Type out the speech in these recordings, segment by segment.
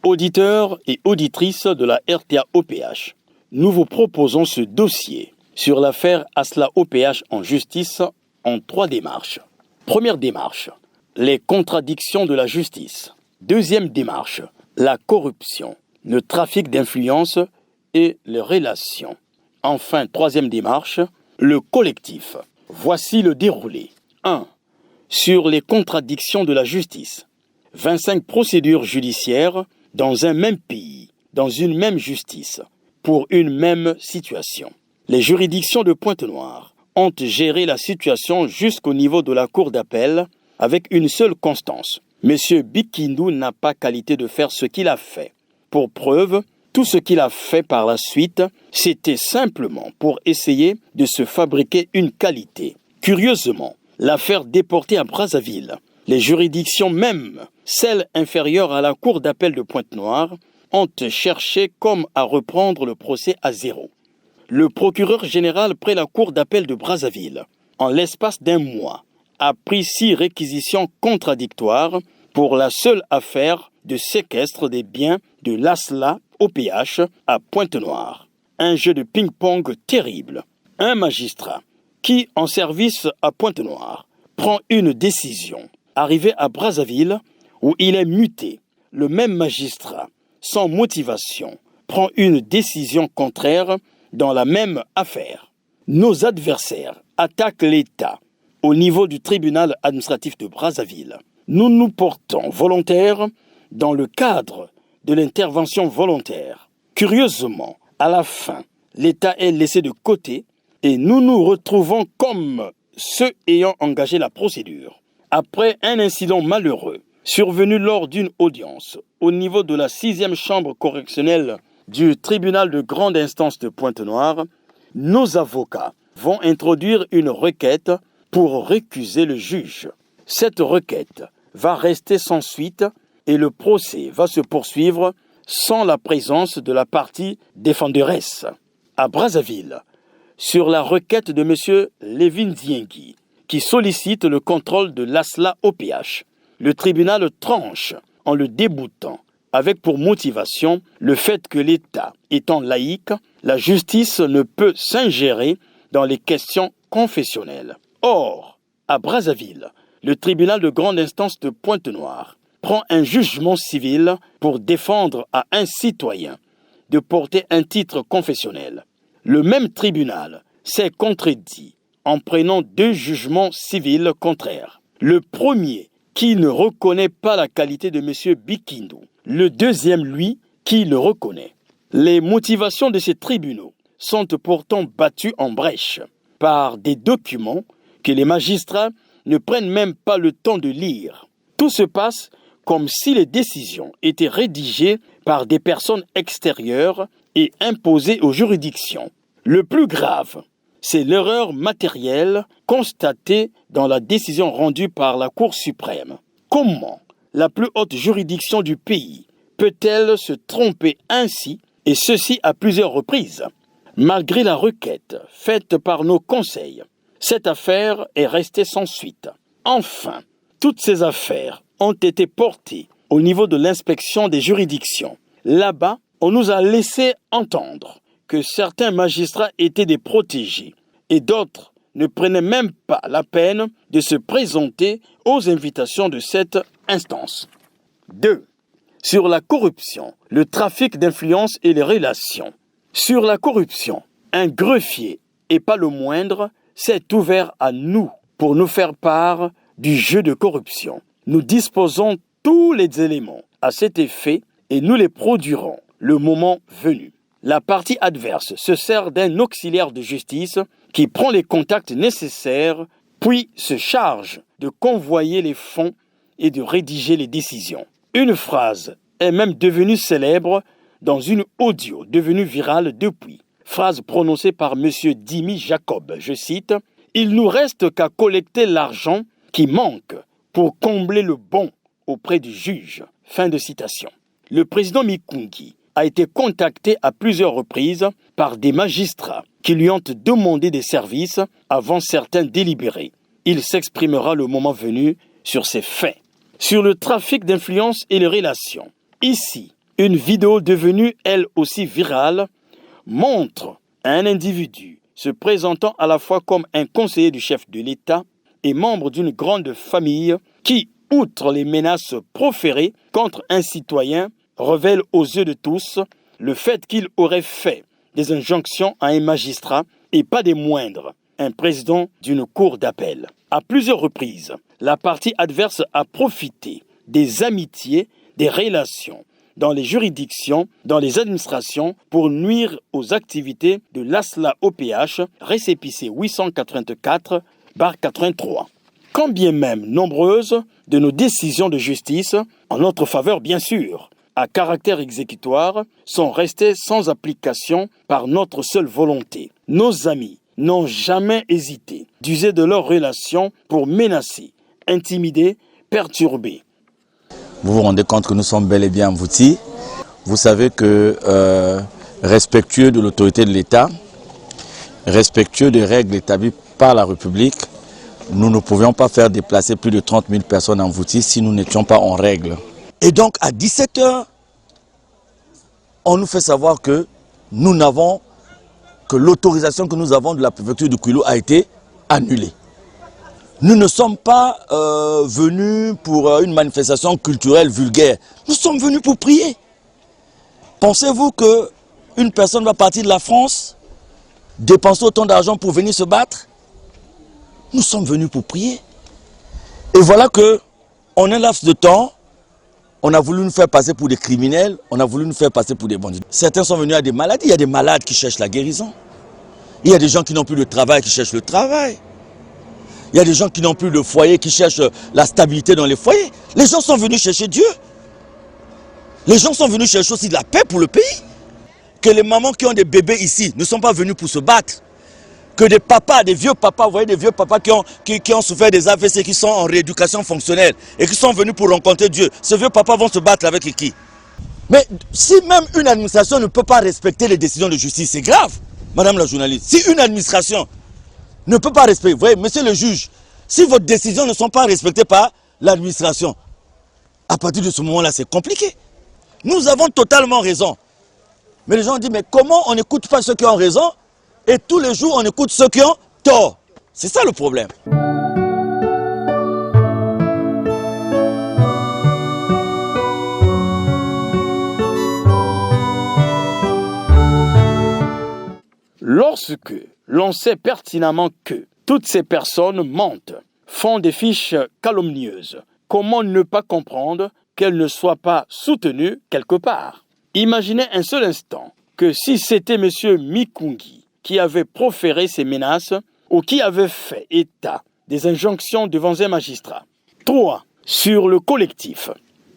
Auditeurs et auditrices de la RTA-OPH, nous vous proposons ce dossier sur l'affaire Asla-OPH en justice en 3 démarches. Première démarche, les contradictions de la justice. Deuxième démarche, la corruption, le trafic d'influence et les relations. Enfin, troisième démarche, le collectif. Voici le déroulé. 1. Sur les contradictions de la justice. 25 procédures judiciaires dans un même pays, dans une même justice, pour une même situation. Les juridictions de Pointe-Noire ont géré la situation jusqu'au niveau de la cour d'appel avec une seule constance. M. Bikindou n'a pas qualité de faire ce qu'il a fait. Pour preuve, tout ce qu'il a fait par la suite, c'était simplement pour essayer de se fabriquer une qualité. Curieusement, l'affaire déportée à Brazzaville, les juridictions même, celles inférieures à la cour d'appel de Pointe-Noire, ont cherché comme à reprendre le procès à zéro. Le procureur général près la cour d'appel de Brazzaville, en l'espace d'un mois, a pris 6 réquisitions contradictoires pour la seule affaire de séquestre des biens de l'Asla-OPH à Pointe-Noire. Un jeu de ping-pong terrible. Un magistrat qui, en service à Pointe-Noire, prend une décision. Arrivé à Brazzaville, où il est muté, le même magistrat, sans motivation, prend une décision contraire dans la même affaire. Nos adversaires attaquent l'État au niveau du tribunal administratif de Brazzaville. Nous nous portons volontaires dans le cadre de l'intervention volontaire. Curieusement, à la fin, l'État est laissé de côté et nous nous retrouvons comme ceux ayant engagé la procédure. Après un incident malheureux survenu lors d'une audience au niveau de la 6e chambre correctionnelle du tribunal de grande instance de Pointe-Noire, nos avocats vont introduire une requête pour récuser le juge. Cette requête va rester sans suite et le procès va se poursuivre sans la présence de la partie défenderesse. À Brazzaville, sur la requête de M. Lévin Diengi, qui sollicite le contrôle de l'Asla-OPH, le tribunal tranche en le déboutant, avec pour motivation le fait que l'État étant laïque, la justice ne peut s'ingérer dans les questions confessionnelles. Or, à Brazzaville, le tribunal de grande instance de Pointe-Noire prend un jugement civil pour défendre à un citoyen de porter un titre confessionnel. Le même tribunal s'est contredit en prenant 2 jugements civils contraires. Le premier, qui ne reconnaît pas la qualité de M. Bikindou. Le deuxième, lui, qui le reconnaît. Les motivations de ces tribunaux sont pourtant battues en brèche par des documents que les magistrats ne prennent même pas le temps de lire. Tout se passe comme si les décisions étaient rédigées par des personnes extérieures et imposées aux juridictions. Le plus grave, c'est l'erreur matérielle constatée dans la décision rendue par la Cour suprême. Comment la plus haute juridiction du pays peut-elle se tromper ainsi, et ceci à plusieurs reprises? Malgré la requête faite par nos conseils, cette affaire est restée sans suite. Enfin, toutes ces affaires ont été portées au niveau de l'inspection des juridictions. Là-bas, on nous a laissé entendre que certains magistrats étaient des protégés et d'autres ne prenaient même pas la peine de se présenter aux invitations de cette instance. 2. Sur la corruption, le trafic d'influence et les relations. Sur la corruption, un greffier, et pas le moindre, s'est ouvert à nous pour nous faire part du jeu de corruption. Nous disposons tous les éléments à cet effet et nous les produirons le moment venu. La partie adverse se sert d'un auxiliaire de justice qui prend les contacts nécessaires, puis se charge de convoyer les fonds et de rédiger les décisions. Une phrase est même devenue célèbre dans une audio devenue virale depuis. Phrase prononcée par M. Dimi Jacob, je cite, « Il nous reste qu'à collecter l'argent qui manque pour combler le bon auprès du juge. » Fin de citation. Le président Mikungi a été contacté à plusieurs reprises par des magistrats qui lui ont demandé des services avant certains délibérés. Il s'exprimera le moment venu sur ces faits. Sur le trafic d'influence et les relations. Ici, Une vidéo devenue elle aussi virale montre un individu se présentant à la fois comme un conseiller du chef de l'État et membre d'une grande famille qui, outre les menaces proférées contre un citoyen, révèle aux yeux de tous le fait qu'il aurait fait des injonctions à un magistrat et pas des moindres, un président d'une cour d'appel. À plusieurs reprises, la partie adverse a profité des amitiés, des relations dans les juridictions, dans les administrations, pour nuire aux activités de l'ASLA OPH, récépissé 884/83. Quand bien même nombreuses de nos décisions de justice, en notre faveur bien sûr, à caractère exécutoire, sont restées sans application par notre seule volonté. Nos amis n'ont jamais hésité d'user de leurs relations pour menacer, intimider, perturber. Vous vous rendez compte que nous sommes bel et bien emboutis. Vous savez que respectueux de l'autorité de l'État, respectueux des règles établies par la République, nous ne pouvions pas faire déplacer plus de 30 000 personnes en Vouti si nous n'étions pas en règle. Et donc à 17 h, on nous fait savoir que nous n'avons que l'autorisation que nous avons de la préfecture de Kouilou a été annulée. Nous ne sommes pas venus pour une manifestation culturelle vulgaire. Nous sommes venus pour prier. Pensez-vous qu'une personne va partir de la France, dépenser autant d'argent pour venir se battre? Nous sommes venus pour prier. Et voilà que, en un laps de temps, on a voulu nous faire passer pour des criminels, on a voulu nous faire passer pour des bandits. Certains sont venus à des maladies, il y a des malades qui cherchent la guérison. Il y a des gens qui n'ont plus de travail, qui cherchent le travail. Il y a des gens qui n'ont plus de foyer, qui cherchent la stabilité dans les foyers. Les gens sont venus chercher Dieu. Les gens sont venus chercher aussi de la paix pour le pays. Que les mamans qui ont des bébés ici ne sont pas venus pour se battre. Que des papas, des vieux papas, vous voyez des vieux papas qui ont souffert des AVC, qui sont en rééducation fonctionnelle et qui sont venus pour rencontrer Dieu. Ces vieux papas vont se battre avec qui? Mais si même une administration ne peut pas respecter les décisions de justice, c'est grave, madame la journaliste. Si une administration ne peut pas respecter, vous voyez, monsieur le juge, si vos décisions ne sont pas respectées par l'administration, à partir de ce moment-là, c'est compliqué. Nous avons totalement raison. Mais les gens disent, mais comment on n'écoute pas ceux qui ont raison et tous les jours on écoute ceux qui ont tort? C'est ça le problème. Lorsque l'on sait pertinemment que toutes ces personnes mentent, font des fiches calomnieuses, comment ne pas comprendre qu'elles ne soient pas soutenues quelque part? Imaginez un seul instant que si c'était M. Mikungi qui avait proféré ces menaces ou qui avait fait état des injonctions devant un magistrat. 3. Sur le collectif.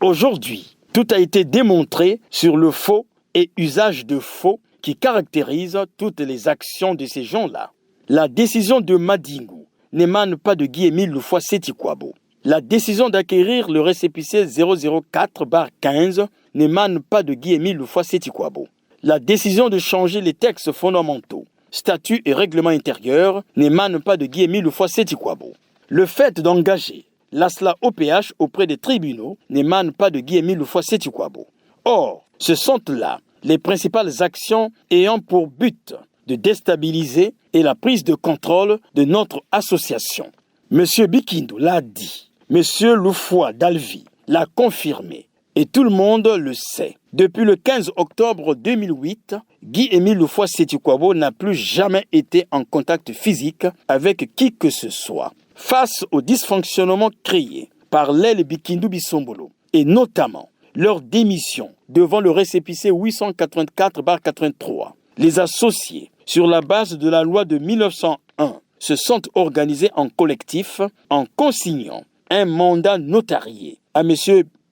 Aujourd'hui, tout a été démontré sur le faux et usage de faux qui caractérise toutes les actions de ces gens-là. La décision de Madingou n'émane pas de Guy-Émile Loufoua Seti-Kouabo. La décision d'acquérir le récépissé 004/15 n'émane pas de Guy-Émile Loufoua Seti-Kouabo. La décision de changer les textes fondamentaux, statuts et règlements intérieurs n'émane pas de Guy-Émile Loufoua Seti-Kouabo. Le fait d'engager l'ASLA OPH auprès des tribunaux n'émane pas de Guy-Émile Loufoua Seti-Kouabo. Or, ce sont là les principales actions ayant pour but de déstabiliser et la prise de contrôle de notre association. M. Bikindu l'a dit, M. Loufoua Dalvi l'a confirmé, et tout le monde le sait. Depuis le 15 octobre 2008, Guy-Émile Loufoua Seti-Kouabo n'a plus jamais été en contact physique avec qui que ce soit. Face aux dysfonctionnements créés par l'aile Bikindu Bisombolo, et notamment leur démission devant le récépissé 884/83, les associés, sur la base de la loi de 1901, se sont organisés en collectif en consignant un mandat notarié à M.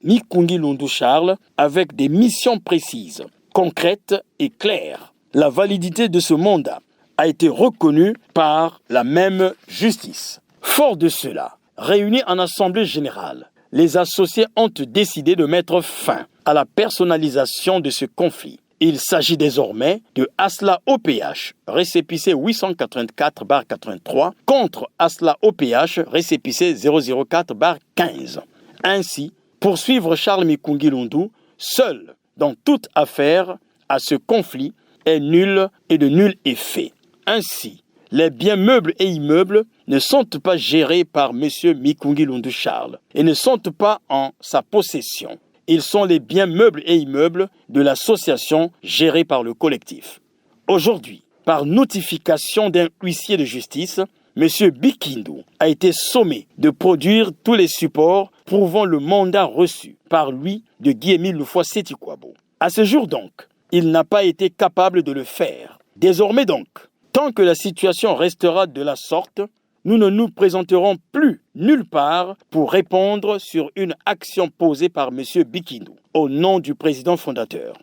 Mikungi Lundu Charles avec des missions précises, concrètes et claires. La validité de ce mandat a été reconnue par la même justice. Fort de cela, réunis en assemblée générale, les associés ont décidé de mettre fin à la personnalisation de ce conflit. Il s'agit désormais de ASLA OPH, récépissé 884/83, contre ASLA OPH, récépissé 004/15. Ainsi, pour suivre Charles Mikungi Lundu, seul dans toute affaire à ce conflit est nul et de nul effet. Ainsi, les biens meubles et immeubles ne sont pas gérés par M. Mikungi Lundu Charles et ne sont pas en sa possession. Ils sont les biens meubles et immeubles de l'association gérée par le collectif. Aujourd'hui, par notification d'un huissier de justice, M. Bikindu a été sommé de produire tous les supports prouvant le mandat reçu par lui de Guy-Émile Loufoua-Seti-Kouabo. À ce jour donc, il n'a pas été capable de le faire. Désormais donc, tant que la situation restera de la sorte, nous ne nous présenterons plus nulle part pour répondre sur une action posée par M. Bikindu au nom du président fondateur.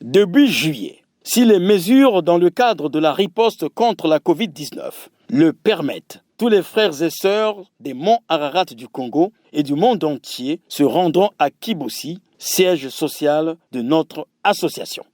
Début juillet, si les mesures dans le cadre de la riposte contre la Covid-19 le permettent, tous les frères et sœurs des monts Ararat du Congo et du monde entier se rendront à Kiboussi, siège social de notre association.